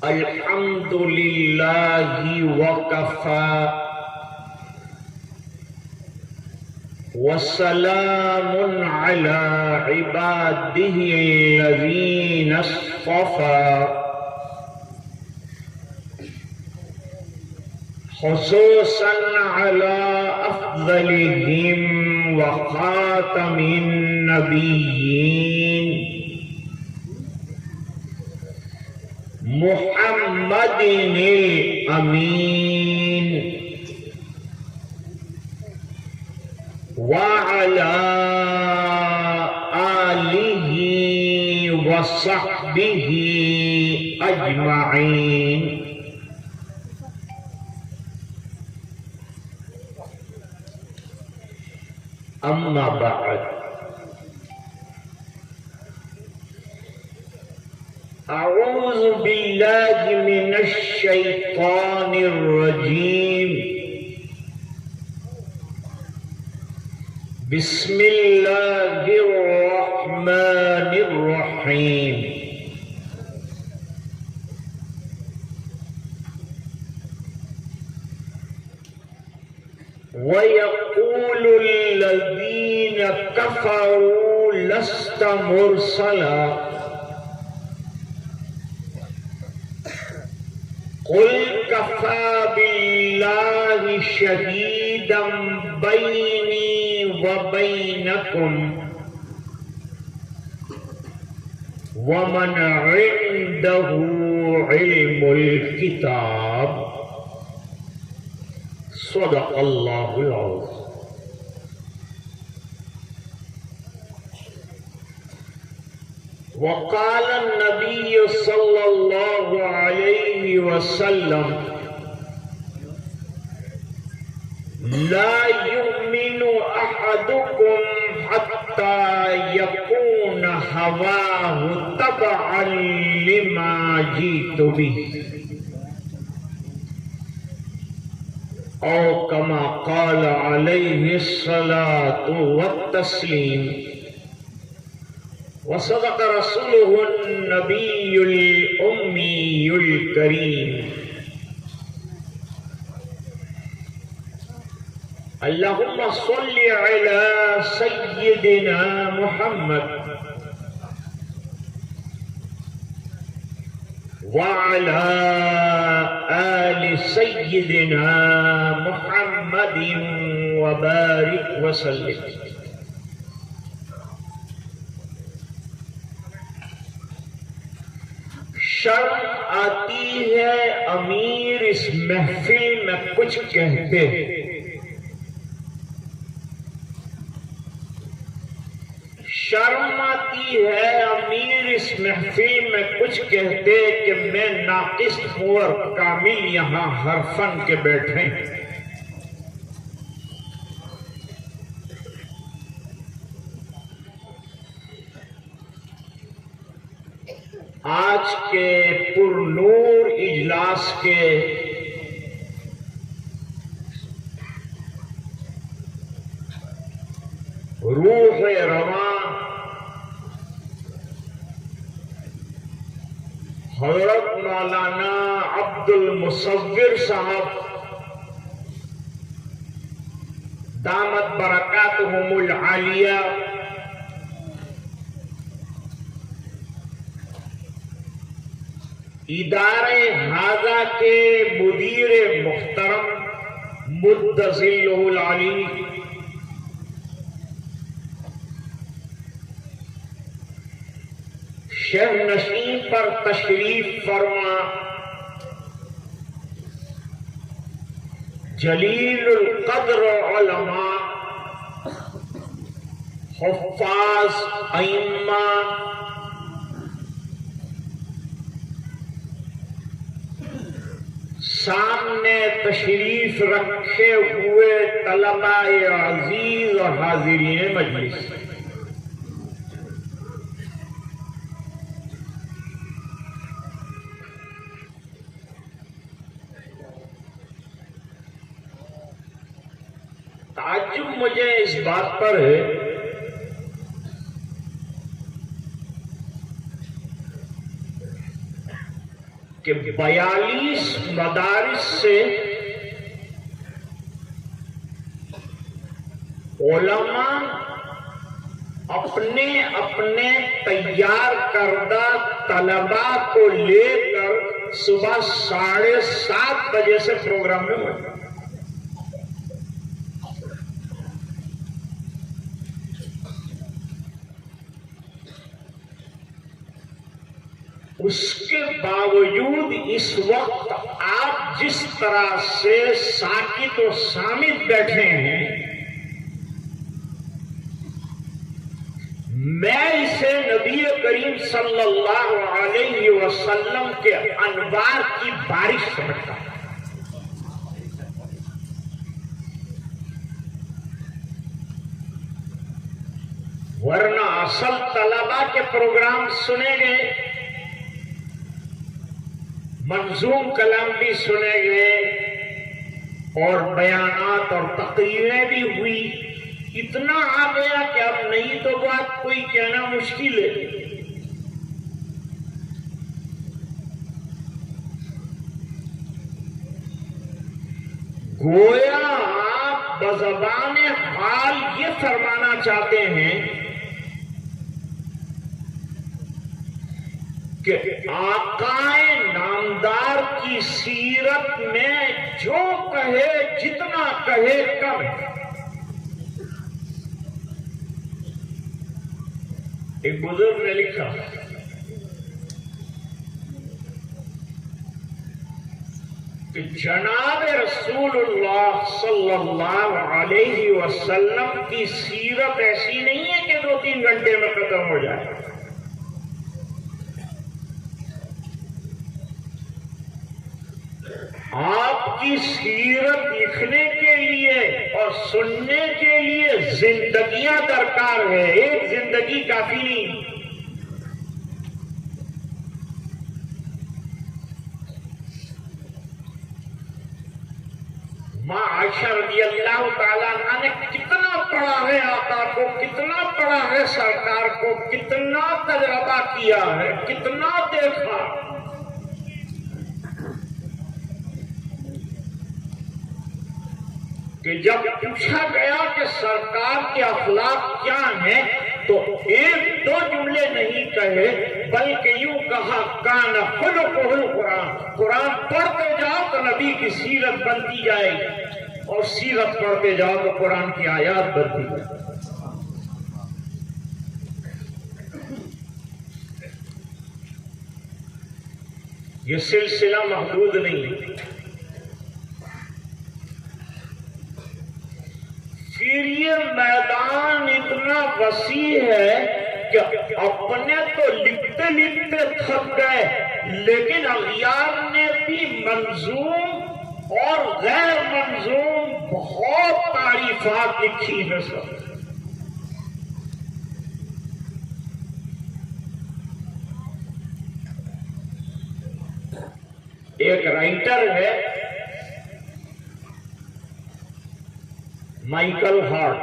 الحمد للہ وکفی وسلام علی عباده الذین اصطفی خصوصا علی افضلهم وخاتم النبیین محمد الامین وعلى آلہ وصحبہ اجمعین. اما بعد، اعوذ باللہ من الشیطان الرجیم. بسم اللہ الرحمن الرحیم. وَيَقُولُ الَّذِينَ كَفَرُوا لَسْتَ مُرْسَلًا قُلْ كَفَى بِاللَّهِ شَهِيدًا بَيْنِي وَبَيْنَكُمْ وَمَنْ عِنْدَهُ عِلْمُ الْكِتَابِ. صدق اللہ العظیم. وقال النبي صلى الله عليه وسلم لا يؤمن أحدكم حتى يكون هواه تبعا لما جئت به او كما قال عليه الصلاة والتسليم. وصدق رسوله النبي الأمي الكريم. اللهم صل على سيدنا محمد وعلى آل سيدنا محمد وبارك وسلم. شرم آتی ہے امیر اس محفل میں کچھ کہتے، شرم آتی ہے امیر اس محفل میں کچھ کہتے کہ میں ناقص ہوں اور کامل یہاں ہر فن کے بیٹھے. آج کے پر نور اجلاس کے روح رواں حضرت مولانا عبد المصور صاحب دامت برکاتہم العالیہ ادارے ہذا کے مدیر محترم مد ظلہ العلی، شہر نشین پر تشریف فرما جلیل القدر علماء، حفاظ، ائمہ، سامنے تشریف رکھے ہوئے طلباء عزیز اور حاضرین مجلس، تعجب مجھے اس بات پر ہے کہ 42 مدارس سے علماء اپنے اپنے تیار کردہ طلباء کو لے کر صبح 7:30 بجے سے پروگرام میں ہوئے. اس کے باوجود اس وقت آپ جس طرح سے ساکت و صامت بیٹھے ہیں، میں اسے نبی کریم صلی اللہ علیہ وسلم کے انوار کی بارش سمجھتا ہوں. ورنہ اصل طلباء کے پروگرام سنے گئے، منظوم کلام بھی سنے گئے اور بیانات اور تقریریں بھی ہوئی. اتنا آ گیا کہ اب نہیں تو بات کوئی کہنا مشکل ہے. گویا آپ بزبان حال یہ فرمانا چاہتے ہیں کہ آقائے نامدار کی سیرت میں جو کہے جتنا کہے کم. ایک بزرگ نے لکھا کہ جناب رسول اللہ صلی اللہ علیہ وسلم کی سیرت ایسی نہیں ہے کہ 2-3 گھنٹے میں ختم ہو جائے. آپ کی سیرت لکھنے کے لیے اور سننے کے لیے زندگیاں درکار ہے، ایک زندگی کافی نہیں. ماں عائشہ رضی اللہ تعالیٰ عنہ نے کتنا پڑھا ہے آقا کو، کتنا پڑھا ہے سرکار کو، کتنا تجربہ کیا ہے، کتنا دیکھا. کہ جب پوچھا گیا کہ سرکار کے اخلاق کیا ہیں تو 1-2 جملے نہیں کہے بلکہ یوں کہا کان خلقہ القرآن. قرآن پڑھتے جاؤ تو نبی کی سیرت بنتی جائے گی اور سیرت پڑھتے جاؤ تو قرآن کی آیات بنتی جائے گی. یہ سلسلہ محدود نہیں. پھر یہ میدان اتنا وسیع ہے کہ اپنے تو لکھتے لکھتے تھک گئے، لیکن اغیار نے بھی منظوم اور غیر منظوم بہت تعریفات لکھی ہیں. سب ایک رائٹر ہے مائیکل ہارٹ،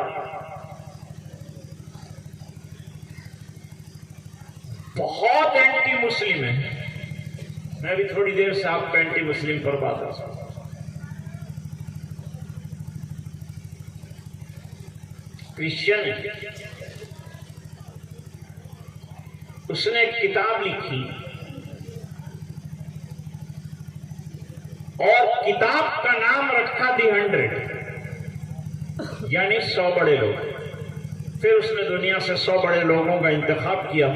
بہت اینٹی مسلم ہے. میں بھی تھوڑی دیر سے آپ کو اینٹی مسلم پر بات کر سکتا ہوں. کرسچن ہے. اس نے ایک کتاب لکھی اور کتاب کا نام رکھا دی 100، یعنی 100 بڑے لوگ. پھر اس نے دنیا سے 100 بڑے لوگوں کا انتخاب کیا.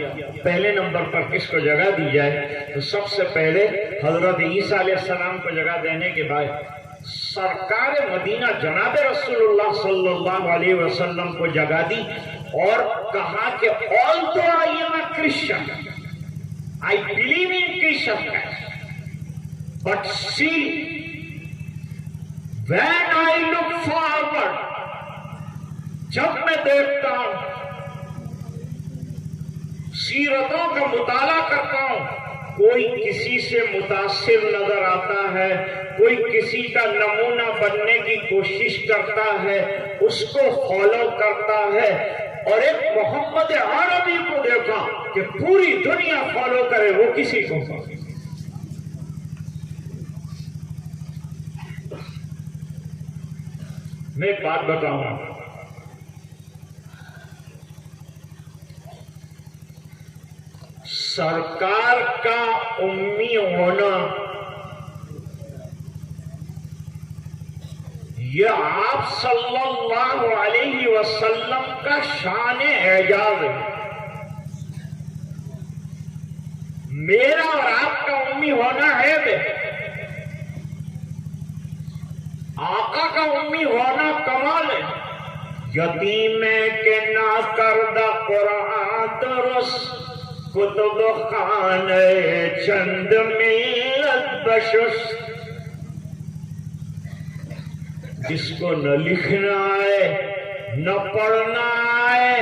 پہلے نمبر پر کس کو جگہ دی جائے تو سب سے پہلے حضرت عیسیٰ علیہ السلام کو جگہ دینے کے بعد سرکار مدینہ جناب رسول اللہ صلی اللہ علیہ وسلم کو جگہ دی اور کہا کہ although I am a Christian, I believe in Christian, but see, when I look forward, جب میں دیکھتا ہوں، سیرتوں کا مطالعہ کرتا ہوں، کوئی کسی سے متاثر نظر آتا ہے، کوئی کسی کا نمونہ بننے کی کوشش کرتا ہے، اس کو فالو کرتا ہے. اور ایک محمد عربی کو دیکھا کہ پوری دنیا فالو کرے، وہ کسی کو میں ایک بات بتاؤں گا، سرکار کا امی ہونا یہ آپ صلی اللہ علیہ وسلم کا شان اعجاز ہے۔ میرا اور آپ کا امی ہونا ہے بے، آقا کا امی ہونا کمال ہے۔ یتیم کے نا کردہ قرآن درست، کتب خانے چند ملت بشست۔ جس کو نہ لکھنا آئے نہ پڑھنا آئے،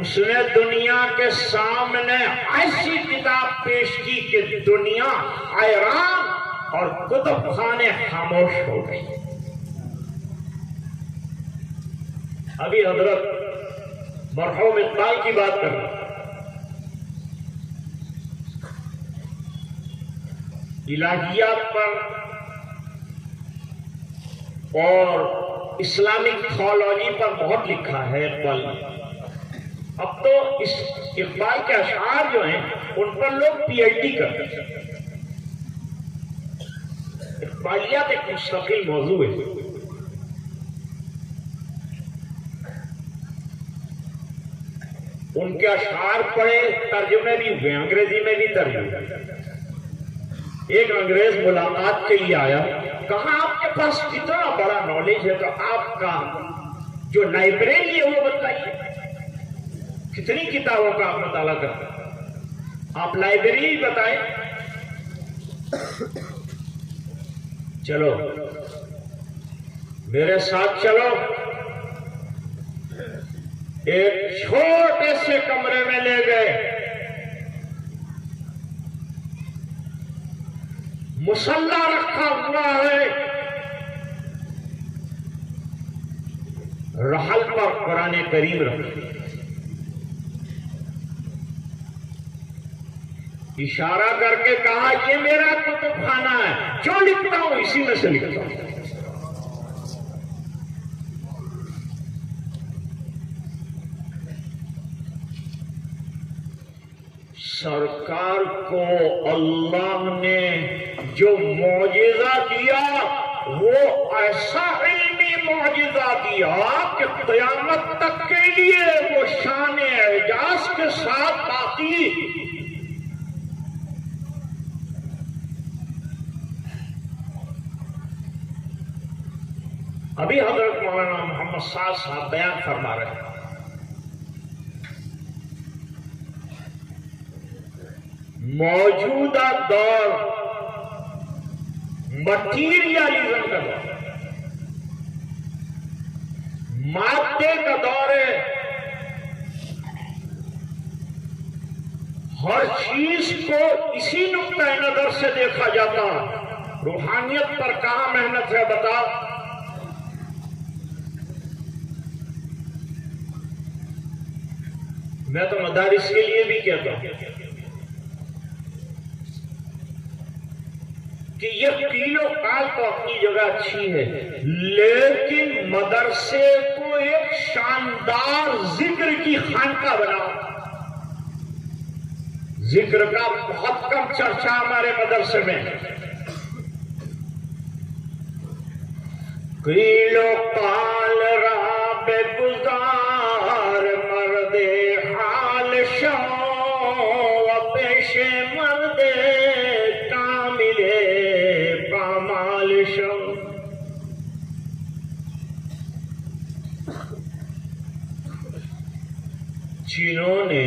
اس نے دنیا کے سامنے ایسی کتاب پیش کی کہ دنیا حیران اور کتب خانے خاموش ہو گئی۔ ابھی حضرت مرحوم اقبال کی بات کر رہے ہیں، الہیات پر اور اسلامک تھیولوجی پر بہت لکھا ہے اقبال نے۔ اب تو اس اقبال کے اشعار جو ہیں ان پر لوگ پی ایچ ڈی کرتے ہیں۔ اقبالیات ایک مستقل موضوع ہے۔ ان کے اشعار پڑھے، ترجمے بھی ہوئے، انگریزی میں بھی ترجمے۔ ایک انگریز ملاقات کے لیے آیا، کہا آپ کے پاس کتنا بڑا نالج ہے، تو آپ کا جو لائبریری ہے وہ بتائیے، کتنی کتابوں کا آپ مطالعہ کرتے ہیں، آپ لائبریری بتائیں۔ چلو میرے ساتھ چلو، ایک چھوٹے سے کمرے میں لے گئے، مصلی رکھا ہوا ہے، رحل پر قرآن کریم رکھا، اشارہ کر کے کہا یہ میرا کتب خانہ ہے، جو لکھتا ہوں اسی میں سے لکھتا ہوں۔ سرکار کو اللہ نے جو معجزہ دیا وہ ایسا علمی معجزہ دیا کہ قیامت تک کے لیے وہ شان اعجاز کے ساتھ باقی۔ ابھی حضرت مولانا محمد سعد صاحب بیان فرما رہے ہیں، موجودہ دور مٹیریلزم کا دور، مادے کا دور ہے، ہر چیز کو اسی نقطۂ نظر سے دیکھا جاتا۔ روحانیت پر کہاں محنت ہے بتا؟ میں تو مدارس کے لیے بھی کہتا ہوں کہ یہ کیلو کال تو اپنی جگہ اچھی ہے، لیکن مدرسے کو ایک شاندار ذکر کی خانقاہ بناؤ۔ ذکر کا بہت کم چرچا ہمارے مدرسے میں۔ کیلو کال راب گزار مرد حال شو پیش مرد جنہوں نے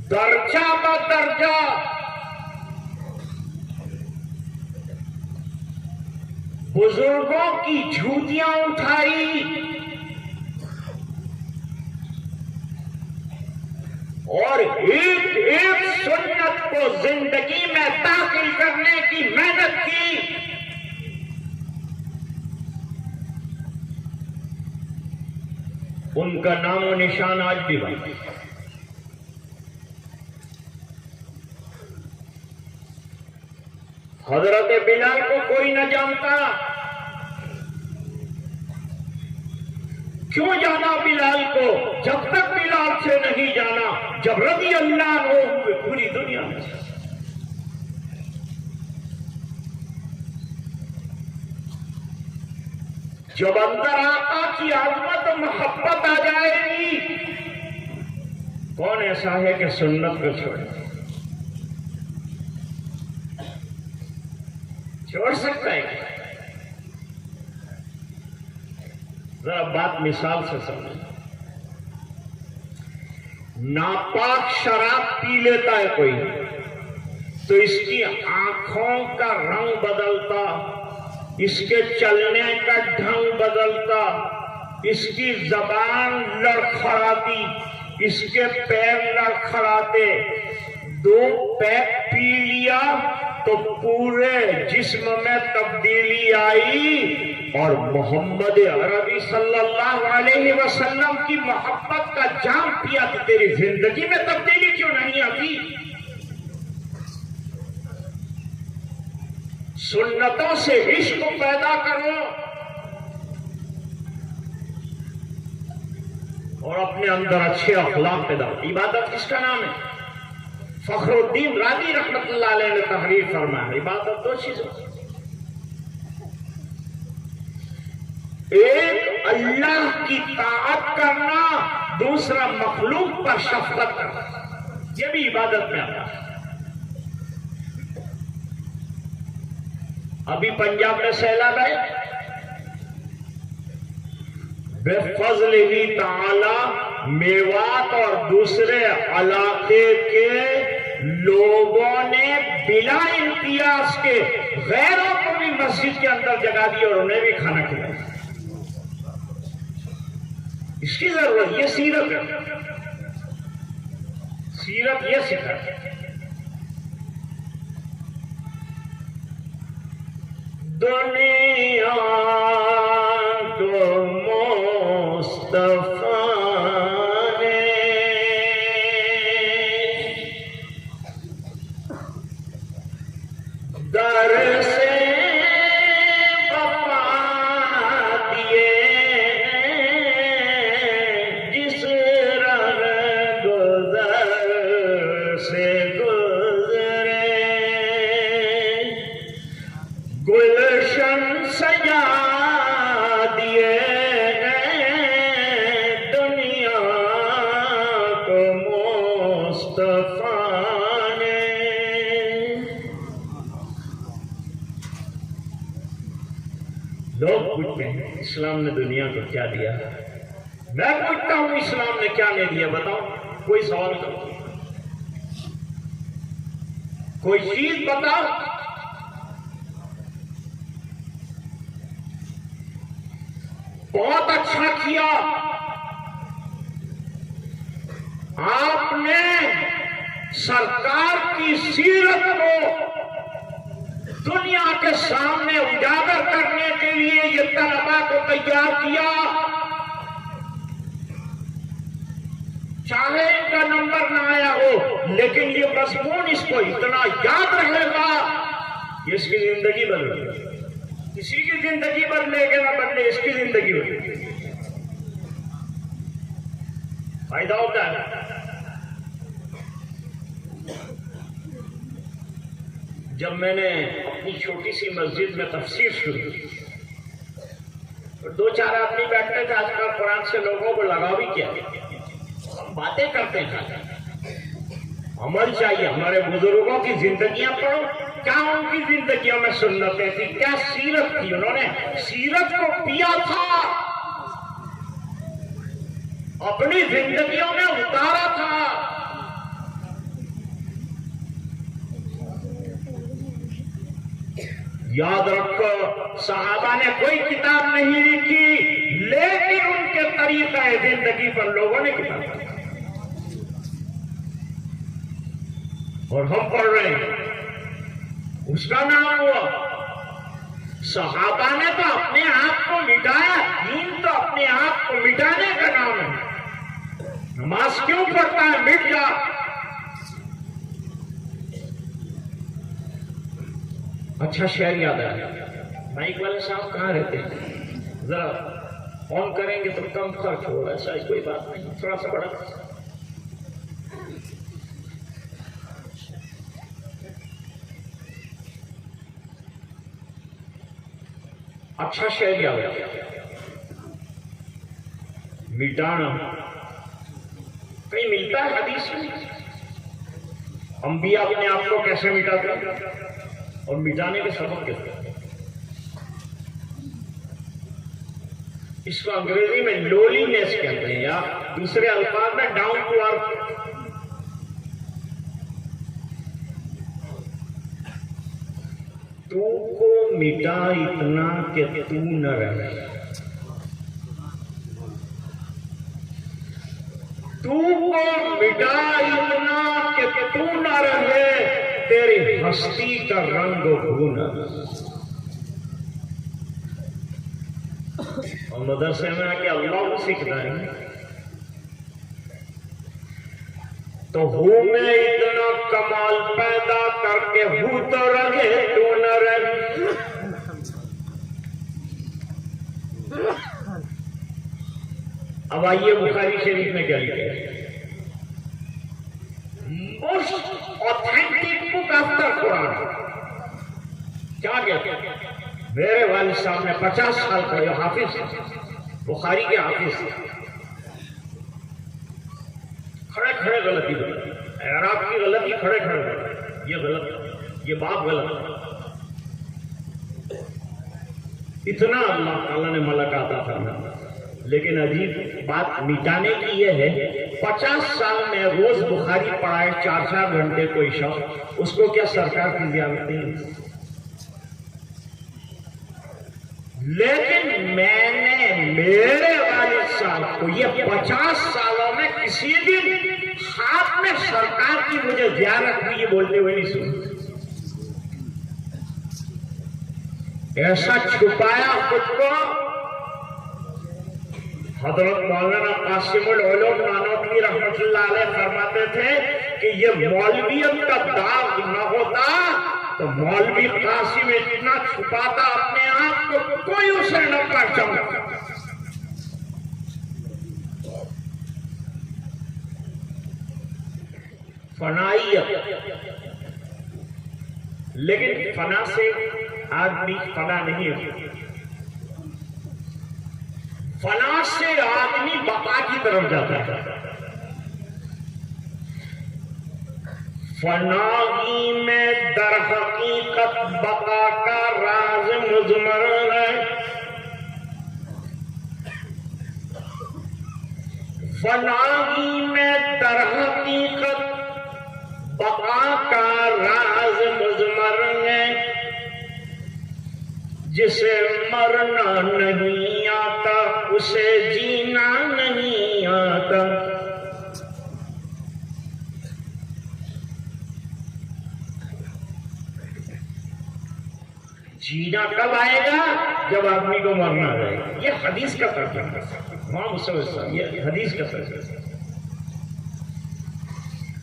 درجہ بدرجہ بزرگوں کی جھوٹیاں اٹھائی اور ایک ایک سنت کو زندگی میں داخل کرنے کی محنت کی، ان کا نام و نشان آج بھی باقی۔ حضرت بلال کو کوئی نہ جانتا، کیوں جانا بلال کو؟ جب تک بلال سے نہیں جانا جب رضی اللہ عنہ ہوئے پوری دنیا میں. جب اندر آقا کی عظمت و محبت آ جائے گی، کون ایسا ہے کہ سنت کو چھوڑ سکتا ہے؟ ذرا بات مثال سے سمجھیں. ناپاک شراب پی لیتا ہے کوئی تو اس کی آنکھوں کا رنگ بدلتا، اس کے چلنے کا ڈھنگ بدلتا، اس کی زبان لڑکھڑاتی، اس کے پیر لڑکھڑاتے. 2 پیک پی لیا تو پورے جسم میں تبدیلی آئی، اور محمد عربی صلی اللہ علیہ وسلم کی محبت کا جام پیا تو تیری زندگی میں تبدیلی کیوں نہیں آتی؟ سنتوں سے عشق پیدا کرو اور اپنے اندر اچھے اخلاق پیدا کرو. عبادت کس کا نام ہے؟ فخر الدین رازی رحمت اللہ علیہ نے تحریر فرمایا عبادت 2 چیزیں، ایک اللہ کی طاعت کرنا، دوسرا مخلوق پر شفقت کرنا. یہ بھی عبادت میں آتا ہے. ابھی پنجاب میں سیلاب آئے، بے فضل ہی تعالی میوات اور دوسرے علاقے کے لوگوں نے بلا امتیاز کے غیروں کو بھی مسجد کے اندر جگہ دی اور انہیں بھی کھانا کھلایا. اس کی ضرورت، یہ سیرت ہے. سیرت یہ سکھاتی ہے. دنیا کو مصطفیٰ نے در سے وفا دیے، جس رنگ گزر سے گزرے، گلشن سجا دیے دنیا کو مصطفیٰ نے. لوگ پوچھتے ہیں اسلام نے دنیا کو کیا دیا؟ میں پوچھتا ہوں اسلام نے کیا نہیں دیا؟ بتاؤ، کوئی سوال کرو، کوئی چیز بتاؤ. بہت اچھا کیا آپ نے سرکار کی سیرت کو دنیا کے سامنے اجاگر کرنے کے لیے یہ طلباء کو تیار کیا. چاہے ان کا نمبر نہ آیا ہو لیکن یہ مضمون اس کو اتنا یاد رہے گا کہ اس کی زندگی بدل گئی. کسی کی زندگی بدلے گا نہ بدلے، اس کی زندگی بدلے گی. فائدہ ہوتا ہے. جب میں نے اپنی چھوٹی سی مسجد میں تفسیر شروع کی تو 2-4 آدمی بیٹھتے تھے. آج کل قرآن سے لوگوں کو لگا بھی کیا، ہم باتیں کرتے ہیں. عمل چاہیے. ہمارے بزرگوں کی زندگیاں پڑھو، کیا ان کی زندگیوں میں سنتیں تھی، کیا سیرت تھی. انہوں نے سیرت کو پیا تھا، اپنی زندگیوں میں اتارا تھا. یاد رکھو صحابہ نے کوئی کتاب نہیں لکھی لیکن ان کے طریقہ زندگی پر لوگوں نے کتاب لکھی اور ہم پڑھ رہے ہیں. اس کا نام ہوا صحابہ نے تو اپنے آپ کو مٹایا. دین تو اپنے آپ کو مٹانے کا نام ہے. نماز کیوں پڑھتا ہے؟ مٹ جا. اچھا شعر یاد آیا. مائک والے صاحب کہاں رہتے ہیں؟ ذرا فون کریں گے تو کم خرچ ہوگا، ایسا کوئی بات نہیں، تھوڑا سا بڑا اچھا شعر یاد ہے، مٹانا کہیں ملتا ہے حدیث میں؟ انبیاء اپنے آپ کو کیسے مٹاتے ہیں اور مٹانے کے سبب کیسے؟ اس کو انگریزی میں لولی نیس کہتے ہیں، یا دوسرے الفاظ میں ڈاؤن ٹو ارتھ۔ تو کو مٹا اتنا کہ تو نہ رہے، تو کو مٹا اتنا کہ تو نہ رہے، تیری ہستی کا رنگ بھونا۔ اور مدرسے میں آ کے اللہ کو سیکھنا ہے تو ہوں میں اتنا کمال پیدا کر کے ہوں تو رہے تو نہ رہے۔ اب آئیے بخاری شریف میں کیا لکھا ہے؟ موسٹ آتھینٹک بک آفٹر قرآن، کیا کہتے ہیں؟ میرے والد صاحب نے 50 سال کا جو حافظ بخاری کے حافظ کھڑے کھڑے غلطی بتائی، اعراب کی غلطی کھڑے کھڑے بتائی، یہ غلط، یہ باب غلط۔ اتنا اللہ تعالیٰ نے ملک عطا فرمایا، لیکن عجیب بات مٹانے کی یہ ہے، 50 سال میں روز بخاری پڑھائے 4 گھنٹے کوئی شخص، اس کو کیا سرکار کی زیارت نہیں؟ لیکن میں نے میرے والد صاحب کو یہ 50 سالوں میں کسی دن خواب میں سرکار کی مجھے زیارت ہوئی یہ بولتے ہوئے نہیں سنا۔ ایسا چھپایا خود کو۔ حضرت مولانا قاسم العلوم نانوتوی رحمۃ اللہ علیہ فرماتے تھے کہ یہ مولویت کا داغ نہ ہوتا تو مولوی قاسم اتنا چھپاتا اپنے آپ کو کوئی اسے نہ پہچانتا۔ فنائیت، لیکن فنا سے آدمی فنا نہیں ہے، فنا سے آدمی بقا کی طرف جاتا ہے۔ فنائی میں در حقیقت بقا کا راز مضمر ہے، فنائی میں در حقیقت بقا کا راز مضمر ہے، جسے مرنا نہیں آتا اسے جینا نہیں آتا۔ جینا کب آئے گا؟ جب آدمی کو مرنا آ جائے گا۔ یہ حدیث کا ترجمہ ہے، مسلم یہ حدیث کا ترجمہ ہے۔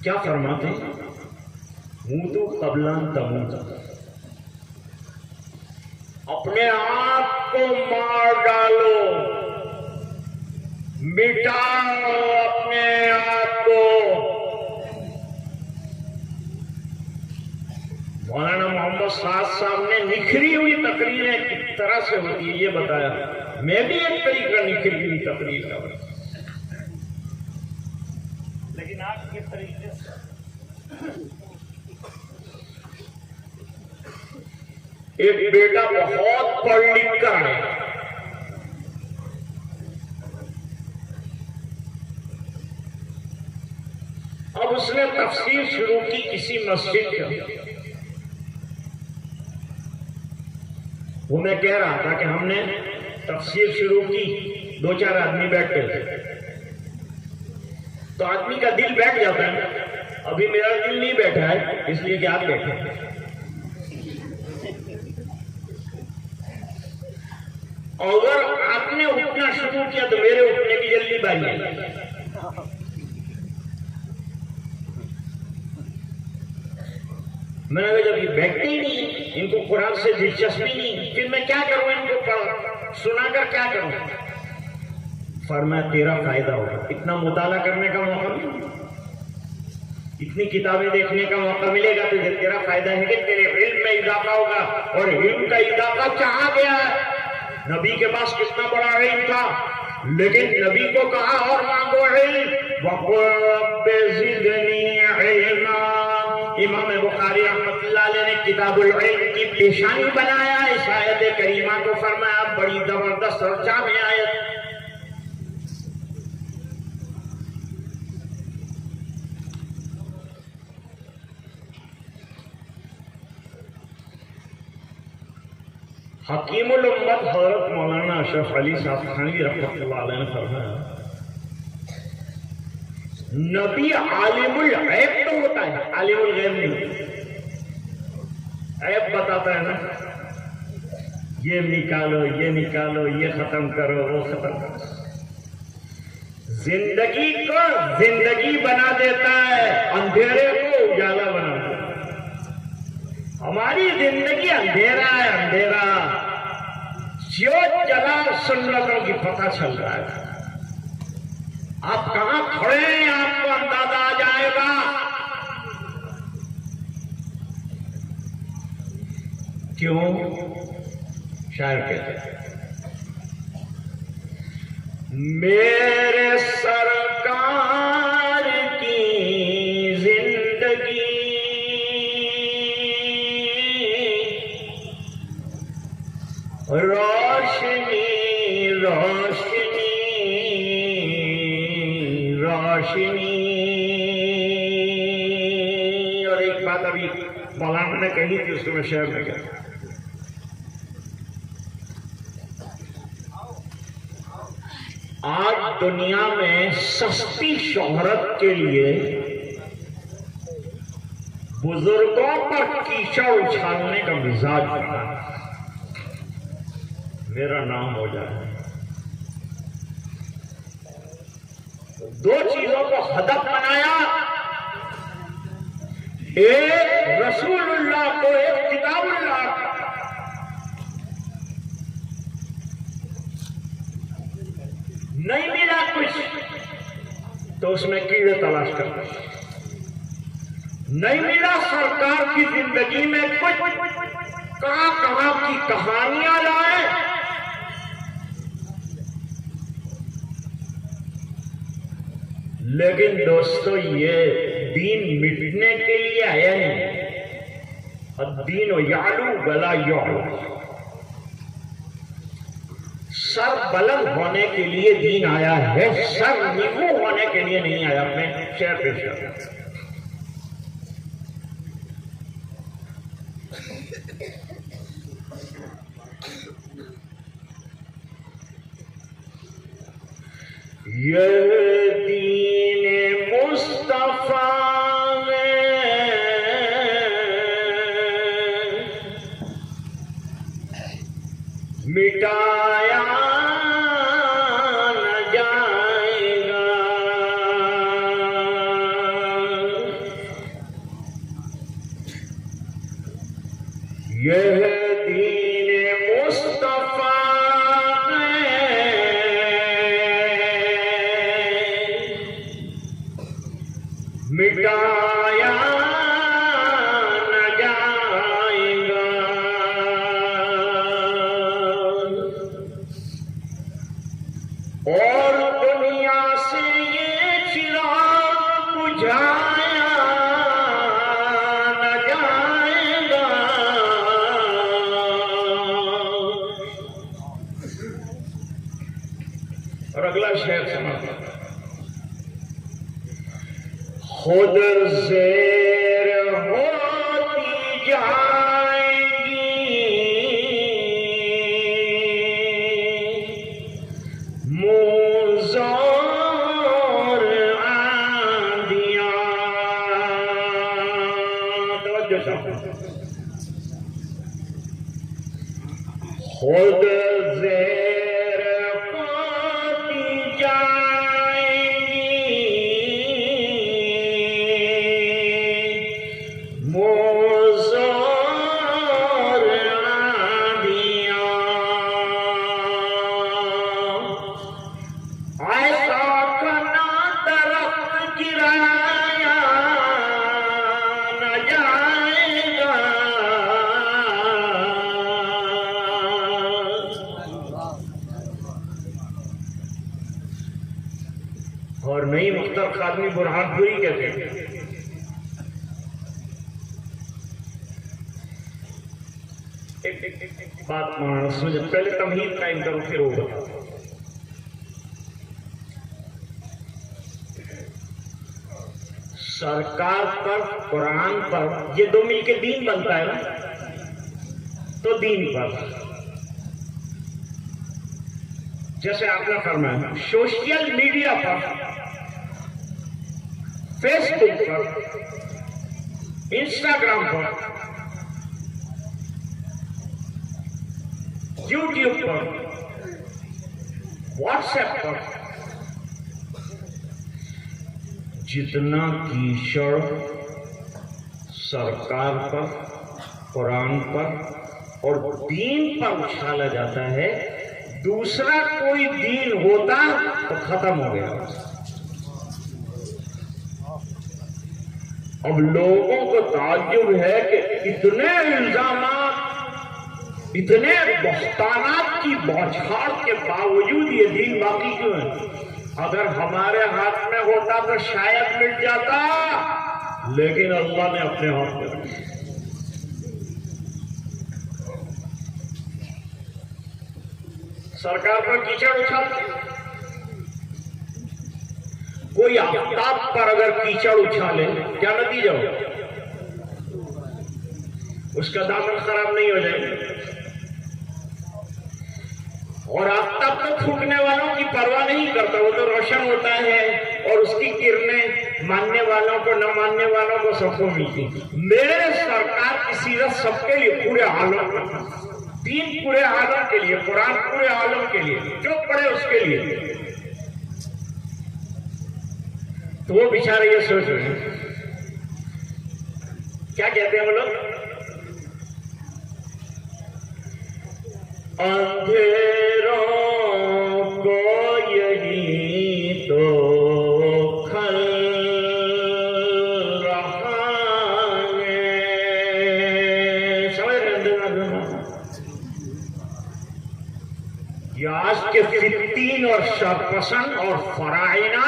کیا فرماتے ہیں؟ موتو قبل ان تموت، اپنے آپ کو مار ڈالو، مٹاؤ اپنے آپ کو۔ مولانا محمد سعد صاحب نے نکھری ہوئی تقریریں کس طرح سے ہوتی ہے یہ بتایا، میں بھی ایک طریقہ نکھری ہوئی تقریر کا بتا، لیکن آپ کس طریقے سے؟ ایک بیٹا بہت پڑھ لکھ کر ہے، اب اس نے تفسیر شروع کی کسی مسجد کا۔ وہ میں کہہ رہا تھا کہ ہم نے تفسیر شروع کی، 2-4 آدمی بیٹھتے تھے تو آدمی کا دل بیٹھ جاتا ہے۔ ابھی میرا دل نہیں بیٹھا ہے، اس لیے کہ آپ بیٹھے۔ اگر آپ نے اٹھنا شروع کیا تو میرے اٹھنے کی جلدی باری ہے۔ میں نے کہا جب یہ بیٹھتے ہی نہیں، ان کو قرآن سے دلچسپی نہیں، پھر میں کیا کروں؟ ان کو سنا کر کیا کروں؟ فرمایا تیرا فائدہ ہوگا. اتنا مطالعہ کرنے کا موقع ملے گا, اتنی کتابیں دیکھنے کا موقع ملے گا, تو تیرا فائدہ ہے کہ تیرے علم میں اضافہ ہوگا. اور علم کا اضافہ چاہا گیا ہے. نبی کے پاس کتنا بڑا علم تھا, لیکن نبی کو کہا اور مانگو علم. وَقُلْ رَبِّ زِدْنِي عِلْمًا. امام بخاری رحمۃ اللہ علیہ نے کتاب العلم کی پیشانی بنایا اس آیت کریمہ کو. فرمایا بڑی زبردست اور جامع آیت. حکیم الامت حضرت مولانا اشرف علی صاحب تھانوی رحمۃ اللہ علیہ نے فرمایا نبی عالم الغیب تو ہوتا ہے, عالم الغیب نہیں. عیب بتاتا ہے نا, یہ نکالو, یہ نکالو, یہ ختم کرو, وہ ختم کرو. زندگی کو زندگی بنا دیتا ہے, اندھیرے کو اجالا بنا دیتا ہے. ہماری زندگی اندھیرا ہے, اندھیرا. جو جلا سنتوں کی پتہ چل رہا ہے. آپ کہاں کھڑے ہیں آپ کو اندازہ آ جائے گا. کیوں؟ شاعر کہتے ہیں میرے سرکار کی زندگی روشنی روشنی روشنی. اور ایک بات ابھی مولانا نے کہی تھی, اس کو میں شعر میں کہتا. آج دنیا میں سستی شہرت کے لیے بزرگوں پر کیچڑ اچھالنے کا مزاج بنا ہے. میرا نام ہو جائے. دو چیزوں کو ہدف بنایا, ایک رسول اللہ کو, ایک کتاب اللہ کو. نہیں ملا کچھ تو اس میں کیڑے تلاش کرتے. نہیں ملا سرکار کی زندگی میں کچھ, کہاں کہاں کی کہانیاں لائے. لیکن دوستو یہ دین مٹنے کے لیے آیا نہیں. الدین یعلو ولا یعلو. سر بلند ہونے کے لیے دین آیا ہے, سر نیمو ہونے کے لیے نہیں آیا. میں شعر پیش کرتا ہوں. یہ دین مصطفیٰ میں مٹایا نہ جائے گا. یہ دین مصطفیٰ مٹایا نہ جائے گا. اور دنیا سے یہ چراغ بجھایا نہ جائے گا. اور اگلا شعر سمجھ, خود زیر ہوتی جائیں گی موزوں اور آندیاں. توجہ سامنے. خود زیر ہوتی جائیں خادمی برہان پوری کہتے ہیں. ایک بات سمجھ، پہلے تمہید قائم کرو پھر وہ بتاؤ. سرکار پر، قرآن پر، یہ دو مل کے دین بنتا ہے نا، تو دین پر جیسے آپ نے فرمایا سوشل میڈیا پر، فیس بک پر، انسٹاگرام پر، یوٹیوب پر، واٹس ایپ پر جتنا کیچڑ سرکار پر، قرآن پر اور دین پر اچھالا جاتا ہے، دوسرا کوئی دین ہوتا تو ختم ہو گیا. اب لوگوں کو تعجب ہے کہ اتنے الزامات، اتنے بہتانات کی بوچھاڑ کے باوجود یہ دین باقی کیوں ہے؟ اگر ہمارے ہاتھ میں ہوتا تو شاید مٹ جاتا، لیکن اللہ نے اپنے ہاتھ میں رکھا. سرکار پر کیچڑ اچھالتے، کوئی آفتاب پر اگر کیچڑ اچھالے کیا نتیجہ ہو؟ اس کا دامن خراب نہیں ہو جائے گا. اور آفتاب کو تھوکنے والوں کی پرواہ نہیں کرتا، وہ تو روشن ہوتا ہے اور اس کی کرنیں ماننے والوں کو، نہ ماننے والوں کو، سب کو ملتی. میرے سرکار کی سیرت سب کے لیے، پورے عالم کا، دین پورے عالم کے لیے، قرآن پورے عالم کے لیے، جو پڑھے اس کے لیے. تو وہ بیچارے یہ سوچ رہے ہیں، کیا کہتے ہیں وہ لوگ؟ اندھیروں کو یہی تو کھل رہا ہے. سمجھ رہے اندھیرا؟ یہ آج کے فتین اور شرپسند اور فرائنا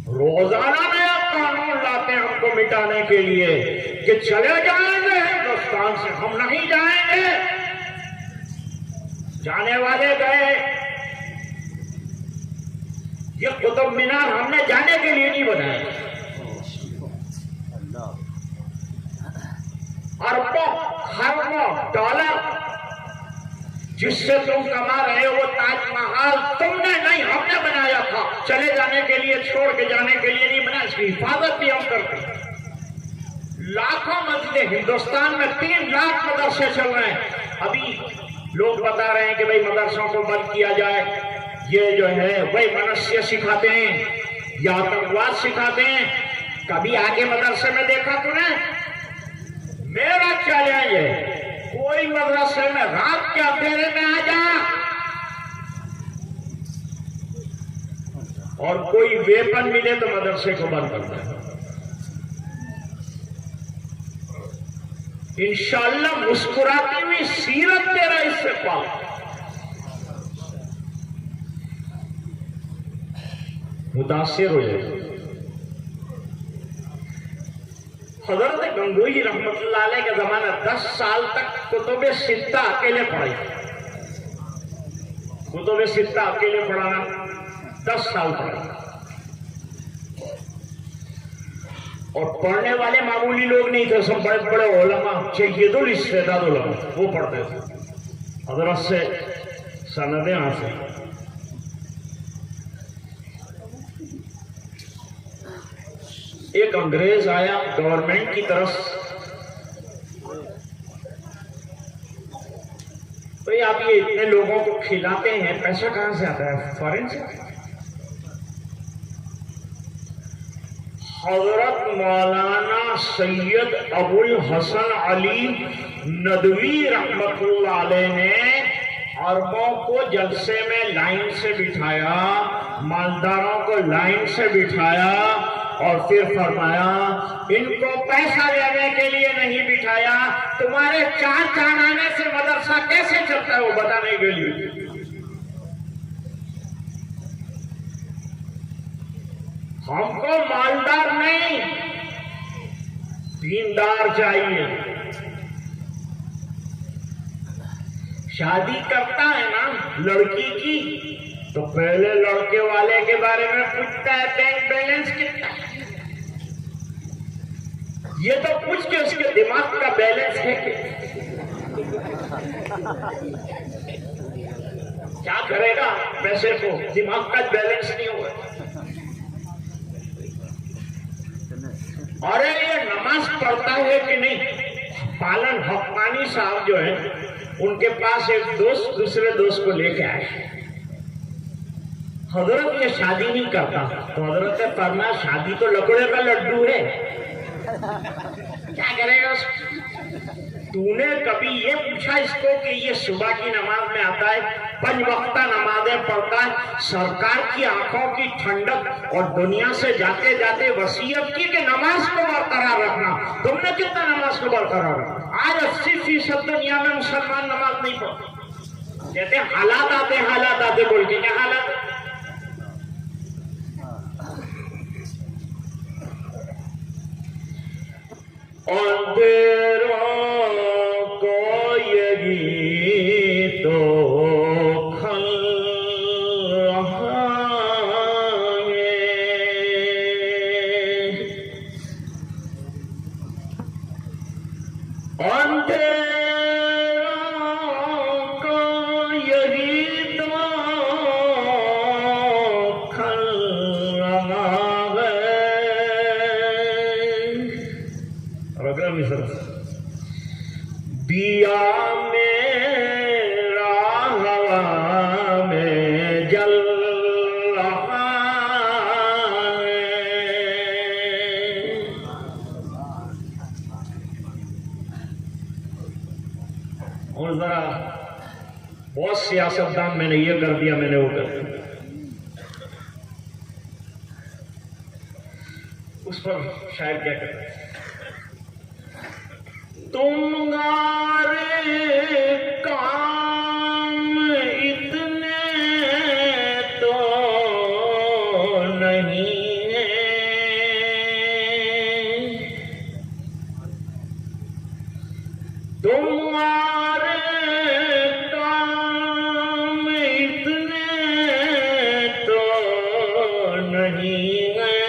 روزانہ نیا قانون لاتے ہیں ہم کو مٹانے کے لیے کہ چلے جائیں گے ہندوستان سے، ہم نہیں جائیں گے. جانے والے گئے. یہ قطب مینار ہم نے جانے کے لیے نہیں بنایا. اربوں خربوں ڈالر جس سے تم کما رہے ہو، وہ تاج محل تم نے نہیں، ہم نے بنایا تھا. چلے جانے کے لیے، چھوڑ کے جانے کے لیے نہیں بنا، اس کی حفاظت بھی ہم کرتے ہیں. لاکھوں مسجدیں ہندوستان میں، 3 لاکھ مدرسے چل رہے ہیں. ابھی لوگ بتا رہے ہیں کہ بھئی مدرسوں کو بند کیا جائے. یہ جو ہے وہی منشیہ سکھاتے ہیں یا آتنکواد سکھاتے ہیں. کبھی آگے مدرسے میں دیکھا تو نے؟ میرا چیلنج ہے، کوئی مدرسے میں رات کے اندھیرے میں آ جا اور کوئی ویپن ملے تو مدرسے کو بند کرتا ہے. انشاءاللہ مسکراتی ہوئی سیرت تیرا اس سے پاک. متاثر ہو جائے. حضرت گنگوئی رحمت اللہ علیہ کے زمانہ 10 سال تک کتب ستہ اکیلے پڑھائی. کتب ستہ اکیلے پڑھانا 10 سال پڑھا. اور پڑھنے والے معمولی لوگ نہیں تھے، سب بڑے بڑے علماء، سید الاستعداد علماء، وہ پڑھتے تھے. حضرت سے سندیں حاصل. ایک انگریز آیا گورنمنٹ کی طرف، بھئی آپ یہ اتنے لوگوں کو کھلاتے ہیں، پیسہ کہاں سے آتا ہے؟ فارن سے. حضرت مولانا سید ابو الحسن علی ندوی رحمت اللہ علیہ نے عربوں کو جلسے میں لائن سے بٹھایا، مالداروں کو لائن سے بٹھایا اور پھر فرمایا ان کو پیسہ لینے کے لیے نہیں بٹھایا، تمہارے چار چاندانے سے مدرسہ کیسے چلتا ہے وہ بتانے کے لیے. ہم کو مالدار نہیں، دیندار چاہیے۔ شادی کرتا ہے نا لڑکی کی تو پہلے لڑکے والے کے بارے میں پوچھتا ہے بینک بیلنس کتنا ہے، یہ تو پوچھ کے اس کے دماغ کا بیلنس ہے کہ کیا کرے گا پیسے کو، دماغ کا بیلنس نہیں ہوا۔ اور یہ نماز پڑھتا ہے کہ نہیں؟ پالن حقانی صاحب جو ہیں ان کے پاس ایک دوست دوسرے دوست کو لے کے آئے، حضرت یہ شادی نہیں کرتا، تو حضرت نے فرمایا شادی تو لکڑے کا لڈو ہے، کیا کرے گا؟ تو نے کبھی یہ پوچھا اس کو کہ یہ صبح کی نماز میں آتا ہے، 5 وقتہ نمازیں پڑھتا ہے، سرکار کی آنکھوں کی ٹھنڈک اور دنیا سے جاتے جاتے وصیت کی کہ نماز کو برقرار رکھنا، تم نے کتنا نماز کو برقرار رکھا؟ آج 80% دنیا میں مسلمان نماز نہیں پڑھتے، کہتے حالات آتے بول کے، کیا حالات؟ اندھیروں کو یہی تو کھل رہا ہے، اندھیروں کو یہی تو کھل رہا ہے۔ اور اگلا مصرع دیا میرا ہوا میں جل رہا ہے۔ اور ذرا بہت سیاستدان میں نے یہ کر دیا، میں نے وہ کر دیا، اس پر شاید کیا کہتے ہیں، تمہارے کام اتنے تو نہیں ہیں، تمہارے کام اتنے تو نہیں ہیں،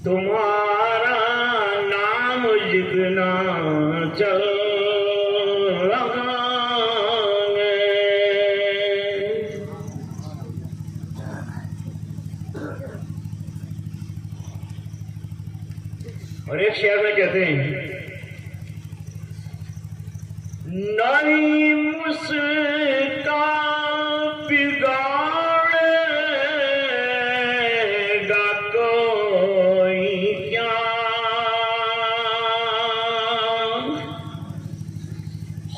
تمہارا نام جتنا چل رہا ہے۔ اور ایک شعر میں کہتے ہیں نہیں مسکا بگاڑے گا کوئی کیا،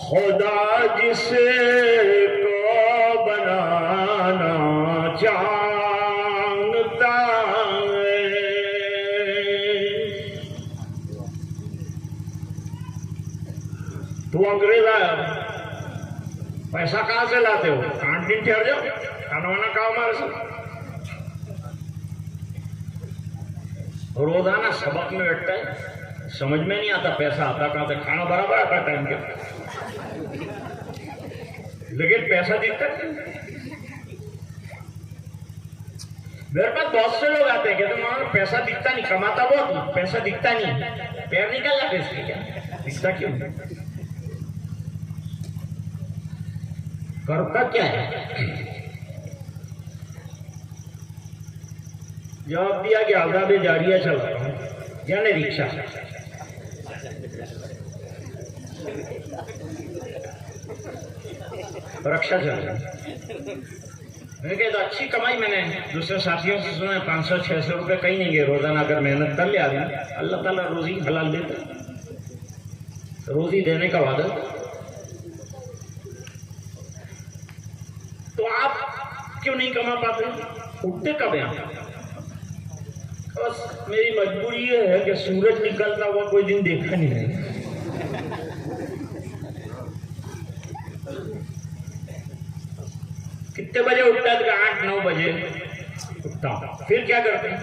خدا جسے کو بنانا جانتا ہے۔ تو انگریز آیا، پیسہ کہاں سے لاتے ہو؟ کانٹین ٹھہر جاؤ، کھانا وانا کھاؤ ہمارے ساتھ۔ روزانہ سبق میں بیٹھتا ہے، سمجھ میں نہیں آتا پیسہ آتا کہاں سے، کھانا برابر آتا ٹائم کے، لیکن پیسہ دیتا نہیں۔ میرے پاس بہت سے لوگ آتے ہیں کہتے ہیں پیسہ دکھتا نہیں، کماتا بہت پیسہ دکھتا نہیں، پیر نکل جاتے اس کے، کیا دکھتا کیوں؟ کرتا کیا ہے؟ جواب دیا کہ آزاد جاریہ چل رہا ہوں، یعنی رکشا، رکشا چل رہا ہے۔ میں کہتا اچھی کمائی، میں نے دوسرے ساتھیوں سے سنا ہے 500-600 روپے کہیں نہیں گئے روزانہ، اگر محنت کر لیا آدمی اللہ تعالیٰ روزی حلال دیتا، روزی دینے کا وعدہ۔ تو آپ کیوں نہیں کما پاتے؟ اٹھتے کب ہیں؟ بس میری مجبوری یہ ہے کہ سورج نکلتا ہوا کوئی دن دیکھا نہیں ہے۔ کتنے بجے اٹھتا ہے؟ 8 8-9 بجے اٹھتا ہوں. پھر کیا کرتے ہیں؟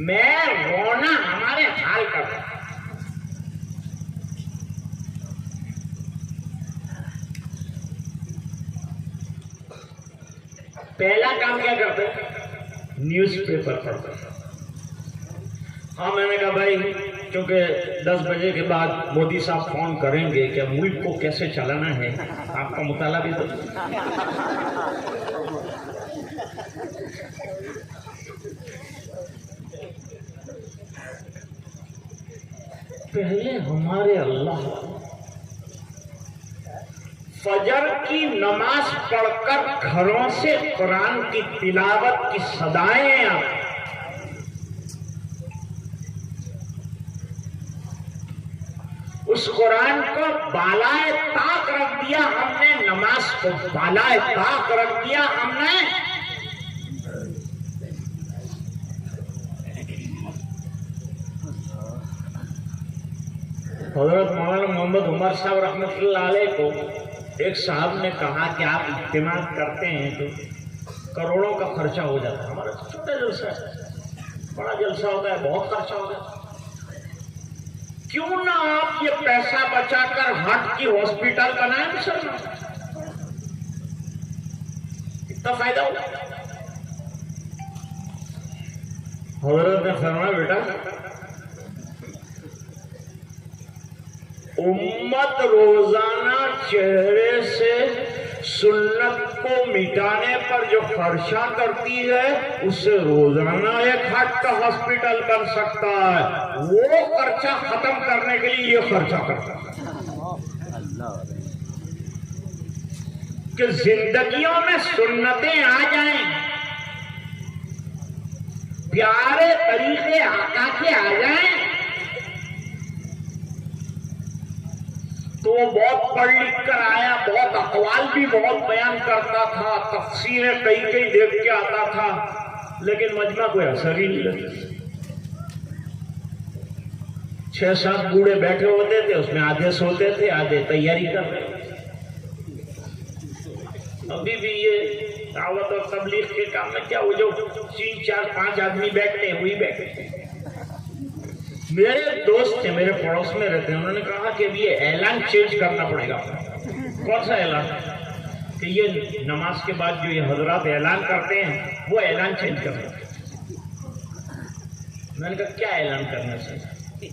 میں رونا ہمارے حال کرتا ہوں. پہلا کام کیا کرتے ہیں؟ نیوز پیپر پڑھتے ہیں. ہاں میں نے کہا بھائی کیونکہ 10 بجے کے بعد مودی صاحب فون کریں گے کہ ملک کو کیسے چلانا ہے، آپ کا مطالعہ بھی تو. پہلے ہمارے اللہ فجر کی نماز پڑھ کر گھروں سے قرآن کی تلاوت کی صدائیں آتی. اس قرآن کو بالائے طاق رکھ دیا ہم نے، نماز کو بالائے طاق رکھ دیا ہم نے. حضرت مولانا محمد عمر صاحب رحمۃ اللہ علیہ کو ایک صاحب نے کہا کہ آپ اجتماع کرتے ہیں تو کروڑوں کا خرچہ ہو جاتا ہے. ہمارا چھوٹا جلسہ ہے، بڑا جلسہ ہوتا ہے بہت خرچہ ہو جاتا ہے. کیوں نہ آپ یہ پیسہ بچا کر ہارٹ کی ہاسپٹل بنائیں مسلمان، اتنا فائدہ ہوگا. حضرت نے فرمایا بیٹا امت روزانہ چہرے سے سنت کو مٹانے پر جو خرچہ کرتی ہے اس سے روزانہ ایک ہارٹ کا ہاسپٹل بن سکتا ہے. وہ خرچہ ختم کرنے کے لیے یہ خرچہ کرتا ہے کہ زندگیوں میں سنتیں آ جائیں، پیارے طریقے آقا کے آ جائیں. تو وہ بہت پڑھ لکھ کر آیا، بہت اقوال بھی بہت بیان کرتا تھا، تفسیریں کئی دیکھ کے آتا تھا، لیکن مجمع کوئی اثر ہی نہیں لگتا. 6-7 بوڑھے بیٹھے ہوتے تھے، اس میں آدھے سوتے تھے، آدھے تیاری کر رہے تھے. ابھی بھی یہ دعوت اور تبلیغ کے کام میں کیا، وہ جو 3-4-5 آدمی بیٹھتے ہیں وہی بیٹھتے ہیں. میرے دوست تھے، میرے پڑوس میں رہتے ہیں، انہوں نے کہا کہ ابھی یہ اعلان چینج کرنا پڑے گا. کون سا اعلان؟ کہ یہ نماز کے بعد جو یہ حضرات اعلان کرتے ہیں وہ اعلان چینج کرنا. میں نے کہا کیا اعلان کرنا چاہیے؟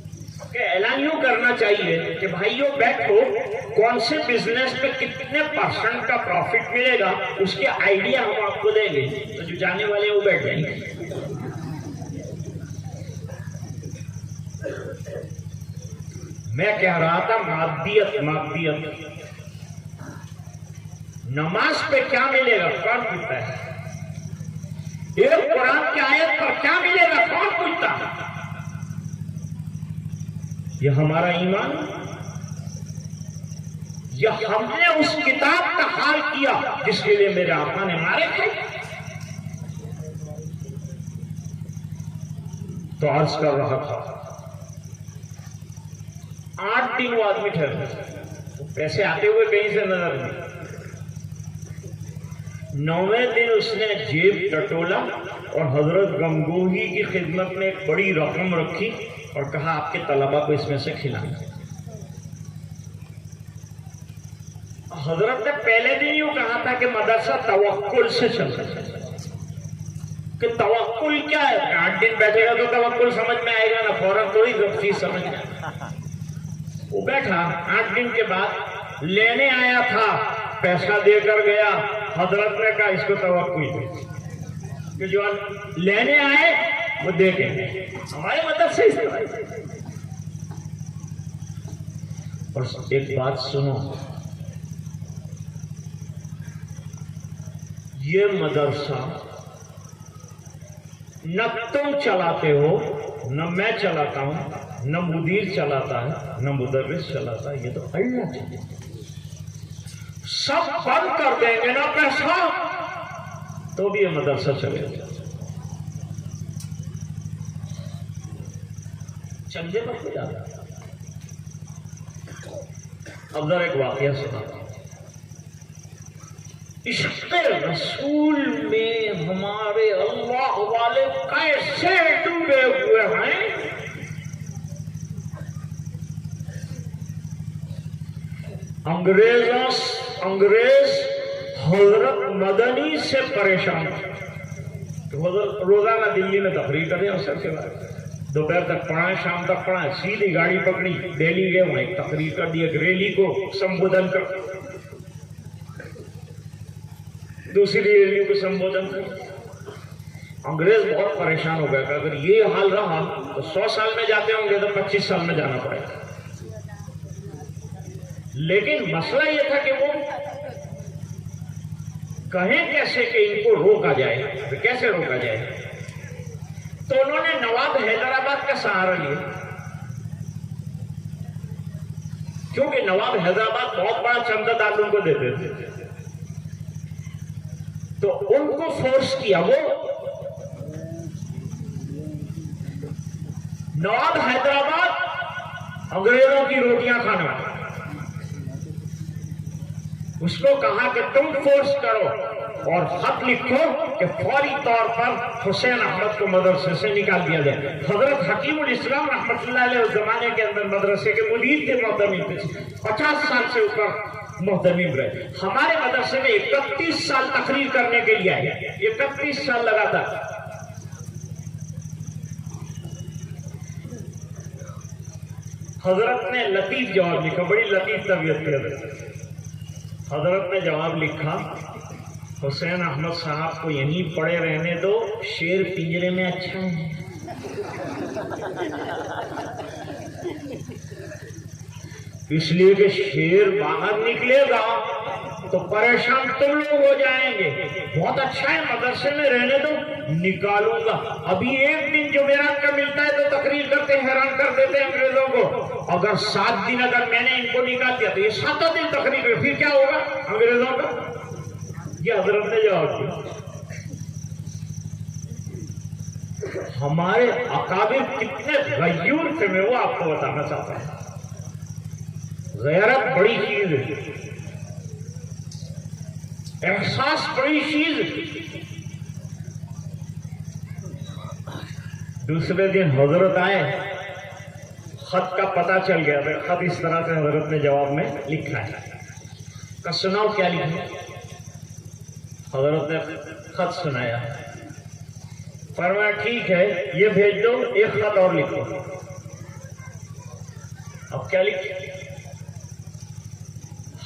کہ اعلان یوں کرنا چاہیے کہ بھائیو بیٹھو، کون سے بزنس پہ کتنے % کا پروفٹ ملے گا اس کے آئیڈیا ہم آپ کو دیں گے، تو جو جانے والے وہ بیٹھ جائیں گے. میں کہہ رہا تھا مادیت. نماز پہ کیا ملے گا کون پوچھتا ہے؟ ایک قرآن کی آیت پر کیا ملے گا کون پوچھتا ہے؟ یہ ہمارا ایمان، یہ ہم نے اس کتاب کا حال کیا جس کے لیے میرے آقا نے مارے تھے. تو عرض کر رہا تھا 8 دن وہ آدمی ٹھہرا، پیسے آتے ہوئے کہیں سے نظر نہیں. 9ویں دن اس نے جیب ٹٹولا اور حضرت گنگوہی کی خدمت میں ایک بڑی رقم رکھی اور کہا آپ کے طلبہ کو اس میں سے کھلانا. حضرت نے پہلے دن یوں کہا تھا کہ مدرسہ توکل سے چلتا ہے. کہ توکل کیا ہے؟ 8 دن بیٹھے گا تو توکل سمجھ میں آئے گا نا، فوراً تھوڑی چیز سمجھ میں. وہ بیٹھا 8 دن کے بعد لینے آیا تھا، پیسہ دے کر گیا. حضرت نے کہا اس کو توکل کہ جو لینے آئے وہ دے کے. ہمارے مدد سے اس طرح. اور ایک بات سنو، یہ مدرسہ نہ تم چلاتے ہو، نہ میں چلاتا ہوں، نہ مدیر چلاتا ہے، نہ مدرس چلاتا ہے، یہ تو اللہ چلاتا ہے. سب بند کر دیں گے نا پیسہ تو بھی یہ مدرسہ چلے گا. چندے پر کوئی آتا. اب ذرا ایک واقعہ سنا. عشق رسول میں ہمارے اللہ والے کیسے ڈوبے ہوئے ہیں. انگریز حضرت مدنی سے پریشان تھے. روزانہ دلی میں تقریر کریں اور سب کے بعد دوپہر تک پڑھائیں، شام تک پڑھائیں، سیدھی گاڑی پکڑی دہلی گئے، وہیں تقریر کر دی، ایک ریلی کو سمبودھن کر، دوسری ریلی کو سمبودھن کر. انگریز بہت پریشان ہو گیا کہ اگر یہ حال رہا تو 100 سال میں جاتے ہوں گے تو 25 سال میں جانا پڑے گا. لیکن مسئلہ یہ تھا کہ وہ کہیں کیسے کہ ان کو روکا جائے. کیسے روکا جائے؟ تو انہوں نے نواب حیدرآباد کا سہارا لیا، کیونکہ نواب حیدرآباد بہت بڑا چندہ دار ان کو دیتے تھے. تو ان کو فورس کیا. وہ نواب حیدرآباد انگریزوں کی روٹیاں کھانا، اس کو کہا کہ تم فورس کرو اور خط لکھو کہ فوری طور پر حسین احمد کو مدرسے سے نکال دیا جائے. حضرت حکیم الاسلام رحمۃ اللہ علیہ اس زمانے کے اندر مدرسے کے مدیر تھے، محتمم تھے، 50 سال سے اوپر محتمم رہے. ہمارے مدرسے میں 31 سال تقریر کرنے کے لیے آئے، 31 سال لگاتار. حضرت نے لطیف جواب لکھا، بڑی لطیف طبیعت کے حضرت. حضرت نے جواب لکھا، حسین احمد صاحب کو یہیں پڑے رہنے دو، شیر پنجرے میں اچھا ہے. اس لیے کہ شیر باہر نکلے گا تو پریشان تم لوگ ہو جائیں گے. بہت اچھا ہے، مدرسے میں رہنے دو، نکالوں گا. ابھی ایک دن جمعرات کا ملتا ہے تو تقریر کرتے حیران کر دیتے ہیں انگریزوں کو. اگر 7 دن اگر میں نے ان کو نکال دیا تو یہ 7 دن تقریر کرے، پھر کیا ہوگا انگریزوں کا؟ یہ حضرت نے جواب دیا. ہمارے اکابر کتنے غیور تھے میں وہ آپ کو بتانا چاہتا ہوں. غیرت بڑی چیز ہے، احساس بڑی چیز ہے. دوسرے دن حضرت آئے، خط کا پتہ چل گیا. خط اس طرح سے حضرت نے جواب میں لکھا ہے. کہ سناؤ کیا لکھا. حضرت نے خط سنایا، فرمایا ٹھیک ہے یہ بھیج دو، ایک خط اور لکھو. اب کیا لکھیں؟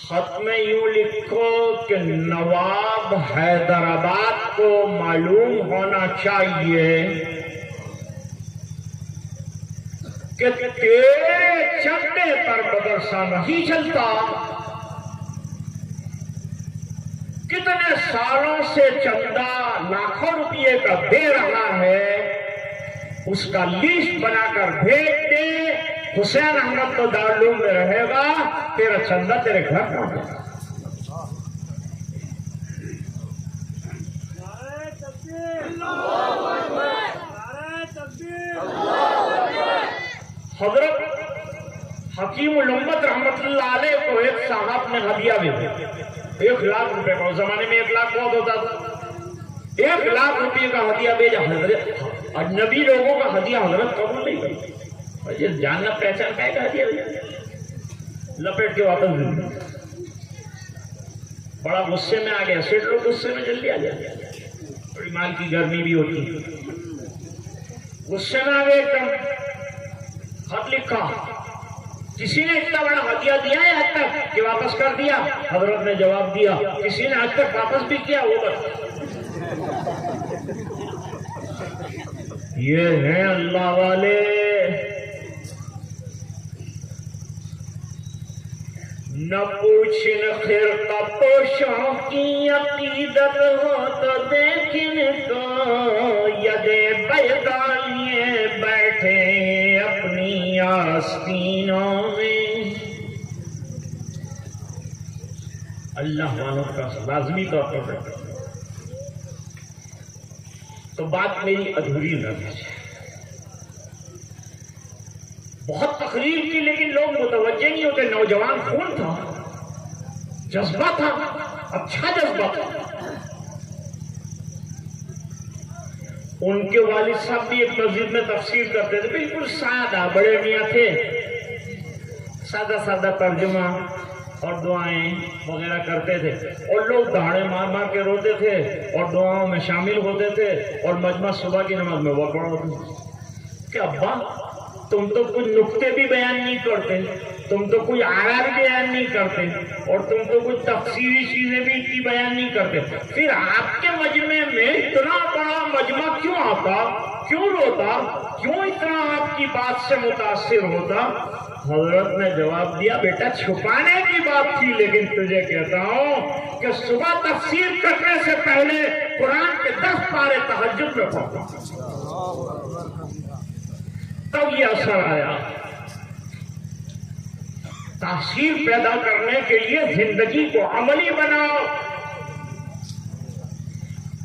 خط میں یوں لکھو کہ نواب حیدرآباد کو معلوم ہونا چاہیے کہ تیرے چندے پر مدرسہ نہیں چلتا. کتنے سالوں سے چندہ لاکھوں روپئے کا دے رہا ہے، اس کا لیسٹ بنا کر بھیج دے. حسین احمد تو دارالعلوم میں رہے گا، تیرا چندہ تیرے گھر پہنچے گا. حضرت حکیم الامت رحمت اللہ علیہ کو ایک صاحب نے ہدیہ بھیجا، 1 لاکھ روپے کا. اس زمانے میں 1 لاکھ بہت ہوتا تھا. 1 لاکھ روپے کا ہدیہ بھیجا. حضرت اجنبی لوگوں کا ہدیہ حضرت قبول نہیں کرتی. یہ جاننا پہچان کا ہدیہ لپیٹ کے واپس دے دیا. بڑا غصے میں آ گیا. سیٹ لوگ غصے میں جلدی آ جاتے، بڑی مال کی گرمی بھی ہوتی ہے. غصے میں آ گئے ایک دم. خط لکھا. کسی نے اتنا بڑا ہدیہ دیا ہے آج تک کہ واپس کر دیا؟ حضرت نے جواب دیا کسی نے آج تک واپس بھی کیا وہ بس. یہ ہیں اللہ والے. نہ پوچھن خرقہ پوشوں کی عقیدت ہو تو دیکھن کو ید بیضا لیے بیٹھے اپنی آستینوں میں. اللہ والوں کا لازمی طور پر بیٹھے تو بات میری ادھوری نہ رہے. بہت تقریر کی لیکن لوگ متوجہ نہیں ہوتے. نوجوان خون تھا، جذبہ تھا، اچھا جذبہ تھا. ان کے والد صاحب بھی ایک مسجد میں تفسیر کرتے تھے، بالکل سادہ، بڑے میاں تھے، سادہ سادہ ترجمہ اور دعائیں وغیرہ کرتے تھے، اور لوگ دہاڑے مار مار کے روتے تھے اور دعاؤں میں شامل ہوتے تھے، اور مجمع صبح کی نماز میں وہ پڑھا ہوتے تھے کہ ابا تم تو کچھ نقطے بھی بیان نہیں کرتے، تم تو کوئی آیات بیان نہیں کرتے، اور تم تو کچھ تفسیری چیزیں بھی اتنی بیان نہیں کرتے، پھر آپ کے مجمع میں اتنا بڑا مجمع کیوں آتا، کیوں روتا، کیوں اتنا آپ کی بات سے متاثر ہوتا؟ حضرت نے جواب دیا، بیٹا چھپانے کی بات تھی، لیکن تجھے کہتا ہوں کہ صبح تفسیر کرنے سے پہلے قرآن کے 10 پارے تہجد میں پڑھتا، تب یہ اثر آیا. تاثیر پیدا کرنے کے لیے زندگی کو عملی بناؤ.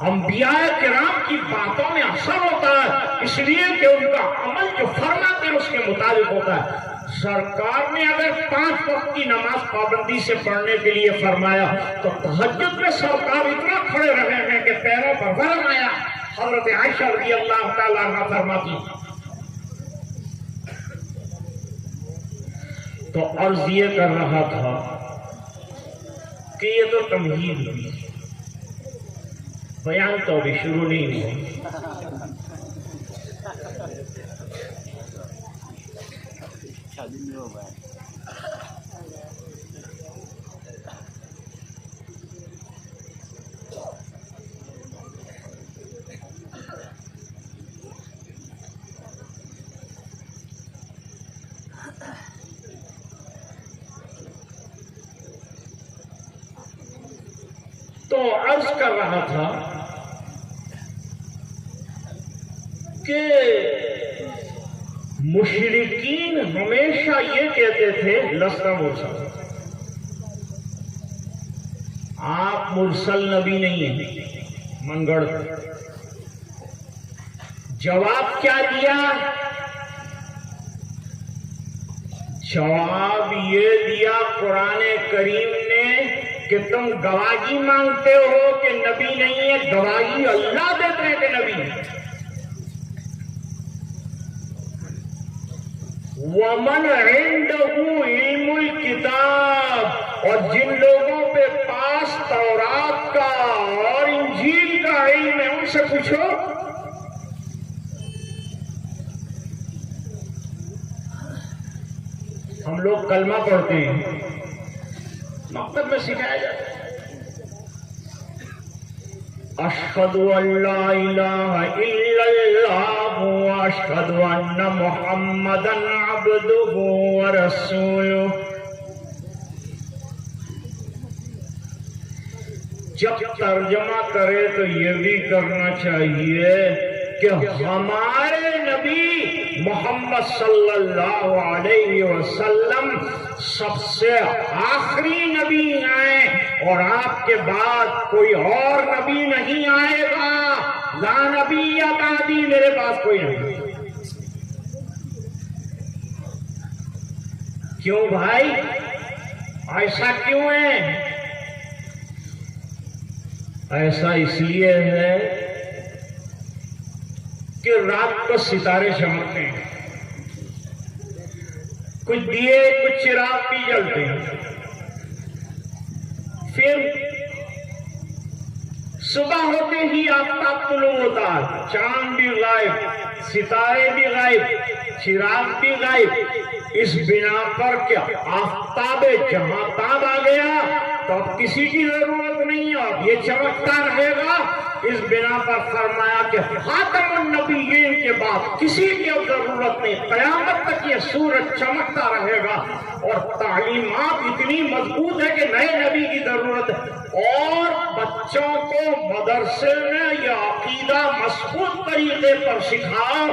انبیاء کرام کی باتوں میں اثر ہوتا ہے، اس لیے کہ ان کا عمل جو فرماتے ہیں اس کے مطابق ہوتا ہے. سرکار نے اگر 5 وقت کی نماز پابندی سے پڑھنے کے لیے فرمایا تو تہجد میں سرکار اتنا کھڑے رہے ہیں کہ پیروں پر ورم آیا. حضرت عائشہ رضی اللہ تعالیٰ عنہا فرماتی، تو عرض یہ کر رہا تھا کہ یہ تو تمہید ہوئی، بیان تو ابھی شروع نہیں ہوا. تو عرض کر رہا تھا کہ مشرکین ہمیشہ یہ کہتے تھے لسنا مرسل، آپ مرسل نبی نہیں ہیں، منگڑ. جواب کیا دیا؟ جواب یہ دیا قرآن کریم نے کہ تم گواہی مانگتے ہو کہ نبی نہیں ہے، گواہی اللہ دیتے ہیں کہ نبی ہے. وَمَنْ عِنْدَهُ عِلْمُ الْكِتَابِ، اور جن لوگوں پہ پاس تورات کا اور انجیل کا علم ہے ان سے پوچھو. ہم لوگ کلمہ پڑھتے ہیں، مکتب میں سکھایا جاتا ہے اشہد ان لا الہ الا اللہ واشہد ان محمدا عبدہ ورسولہ. جب ترجمہ کرے تو یہ بھی کرنا چاہیے کہ ہمارے نبی محمد صلی اللہ علیہ وسلم سب سے آخری نبی ہیں، اور آپ کے بعد کوئی اور نبی نہیں آئے گا. لا نبی بعدی، میرے پاس کوئی نہیں. کیوں بھائی ایسا کیوں ہے؟ ایسا اس لیے ہے کہ رات کو ستارے چمکتے ہیں، کچھ دیے کچھ چراغ بھی جلتے ہیں، پھر صبح ہوتے ہی آفتاب طلوع ہوتا ہے، چاند بھی غائب، ستارے بھی غائب، چراغ بھی غائب. اس بنا پر کیا آفتاب جہاں تاب آ گیا تو اب کسی کی ضرورت نہیں ہے، اب یہ چمکتا رہے گا. اس بنا پر فرمایا کہ خاتم النبیین کے بعد کسی کی اب ضرورت نہیں، قیامت تک یہ سورج چمکتا رہے گا. اور تعلیمات اتنی مضبوط ہے کہ نئے نبی کی ضرورت ہے. اور بچوں کو مدرسے میں یہ عقیدہ مضبوط طریقے پر سکھاؤ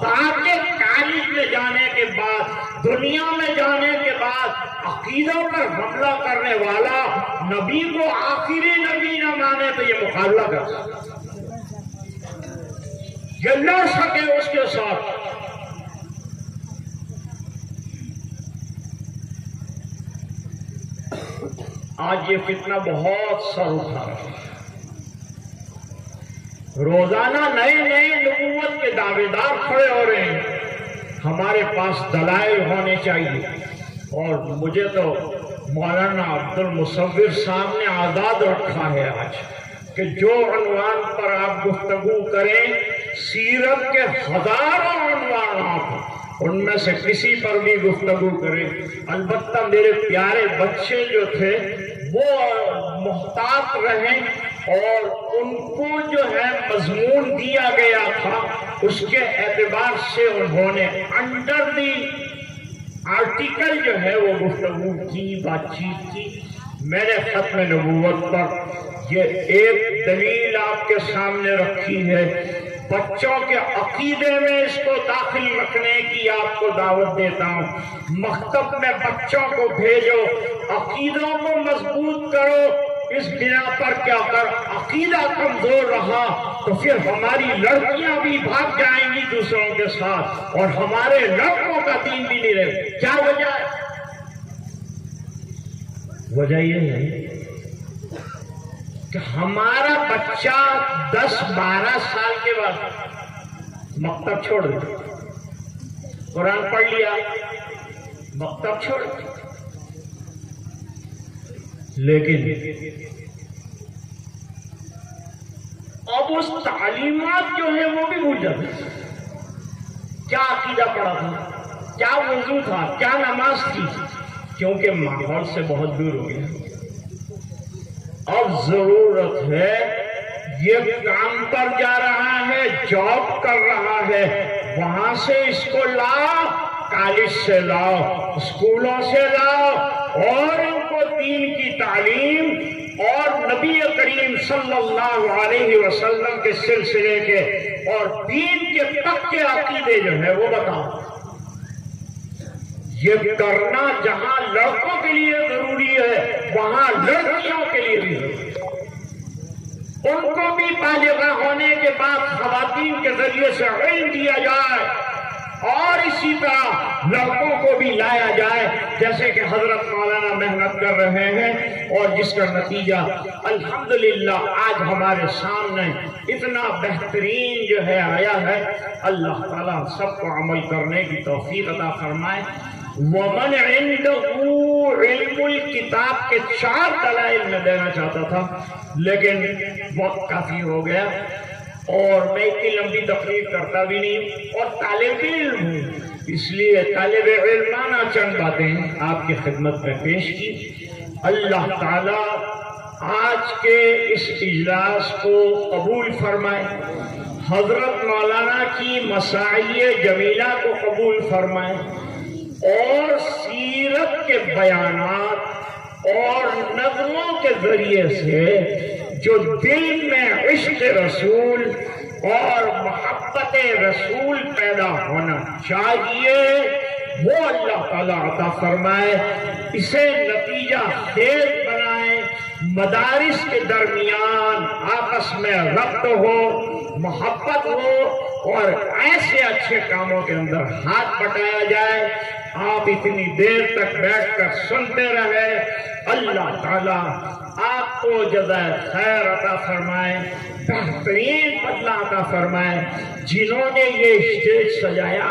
تاکہ کالج میں جانے کے بعد، دنیا میں جانے کے بعد عقیدوں پر حملہ کرنے والا نبی کو آخری نبی نہ مانے تو یہ مقابلہ کر سکے، یہ لڑ سکے اس کے ساتھ. آج یہ فتنہ بہت سر اٹھا رہا ہے. روزانہ نئے نئے نبوت کے دعوے دار کھڑے ہو رہے ہیں. ہمارے پاس دلائل ہونے چاہیے. اور مجھے تو مولانا عبد المصور صاحب نے آزاد رکھا ہے آج کہ جو عنوان پر آپ گفتگو کریں، سیرت کے ہزاروں عنوانات، ان میں سے کسی پر بھی گفتگو کریں. البتہ میرے پیارے بچے جو تھے وہ محتاط رہیں اور ان کو جو ہے مضمون دیا گیا تھا اس کے اعتبار سے انہوں نے انڈر دی آرٹیکل جو ہے وہ گفتگو کی، بات چیت کی. میں نے ختم نبوت پر یہ ایک دلیل آپ کے سامنے رکھی ہے. بچوں کے عقیدے میں اس کو داخل رکھنے کی آپ کو دعوت دیتا ہوں. مکتب میں بچوں کو بھیجو، عقیدوں کو مضبوط کرو. اس بنا پر کیا کر عقیدہ کمزور رہا تو پھر ہماری لڑکیاں بھی بھاگ جائیں گی دوسروں کے ساتھ اور ہمارے لڑکوں کا دین بھی نہیں رہے. کیا وجہ ہے؟ وجہ یہ ہے کہ ہمارا بچہ 10-12 سال کے بعد مکتب چھوڑ دے، قرآن پڑھ لیا، مکتب چھوڑ دے، لیکن اب اس تعلیمات جو ہے وہ بھی بھول جاتے. کیا عقیدہ پڑا تھا، کیا وضو تھا، کیا نماز تھی، کیونکہ ماحول سے بہت دور ہو گیا. اب ضرورت ہے، یہ کام پر جا رہا ہے، جاب کر رہا ہے، وہاں سے اس کو لاؤ، کالج سے لاؤ، اسکولوں سے لاؤ اور ان کو دین کی تعلیم اور نبی کریم صلی اللہ علیہ وسلم کے سلسلے کے اور دین کے پکے عقیدے جو ہے وہ بتاؤ. یہ کرنا جہاں لڑکوں کے لیے ضروری ہے وہاں لڑکیوں کے لیے بھی ضروری ہے. ان کو بھی بالغ ہونے کے بعد خواتین کے ذریعے سے علم دیا جائے اور اسی طرح لڑکوں کو بھی لایا جائے، جیسے کہ حضرت مولانا محنت کر رہے ہیں اور جس کا نتیجہ الحمدللہ آج ہمارے سامنے اتنا بہترین جو ہے آیا ہے. اللہ تعالیٰ سب کو عمل کرنے کی توفیق عطا فرمائے. ومن عنده علم الکتاب کے 4 دلائل میں دینا چاہتا تھا لیکن وقت کافی ہو گیا اور میں اتنی لمبی تقریر کرتا بھی نہیں اور طالب علم ہوں، اس لیے طالب علمانہ چند باتیں آپ کی خدمت میں پیش کی. اللہ تعالیٰ آج کے اس اجلاس کو قبول فرمائے، حضرت مولانا کی مساعی جمیلہ کو قبول فرمائے اور سیرت کے بیانات اور نظموں کے ذریعے سے جو دل میں عشق رسول اور محبت رسول پیدا ہونا چاہیے وہ اللہ تعالیٰ عطا فرمائے. اسے نتیجہ خیز بنائے، مدارس کے درمیان آپس میں ربط ہو، محبت ہو اور ایسے اچھے کاموں کے اندر ہاتھ بٹایا جائے. آپ اتنی دیر تک بیٹھ کر سنتے رہے. اللہ تعالیٰ آپ کو جزائے خیر عطا فرمائے، بہترین بدلہ عطا فرمائے. جنہوں نے یہ اسٹیج سجایا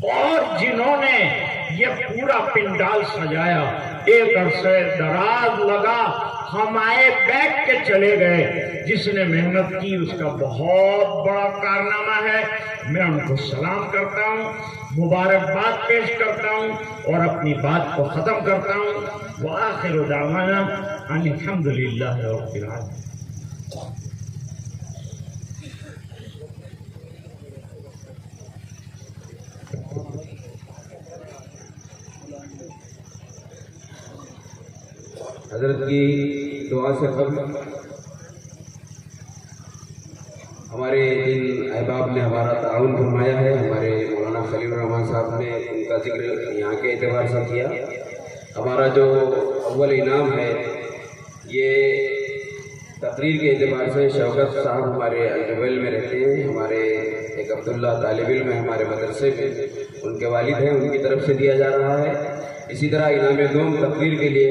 اور جنہوں نے یہ پورا پنڈال سجایا، ایک عرصے دراز لگا، ہم آئے بیٹھ کے چلے گئے. جس نے محنت کی اس کا بہت بڑا کارنامہ ہے. میں ان کو سلام کرتا ہوں، مبارکباد پیش کرتا ہوں اور اپنی بات کو ختم کرتا ہوں. وآخر دعوانا ان الحمدللہ رب العالمین. حضرت کی دعا سے قبل ہمارے جن احباب نے ہمارا تعاون فرمایا ہے، ہمارے مولانا خلیل الرحمان صاحب نے ان کا ذکر یہاں کے اعتبار سے کیا. ہمارا جو اول انعام ہے یہ تقریر کے اعتبار سے شوکت صاحب ہمارے الجبیل میں رہتے ہیں، ہمارے ایک عبداللہ طالب علم ہے ہمارے مدرسے میں، ان کے والد ہیں، ان کی طرف سے دیا جا رہا ہے. اسی طرح انعام دوم تقریر کے لیے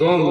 2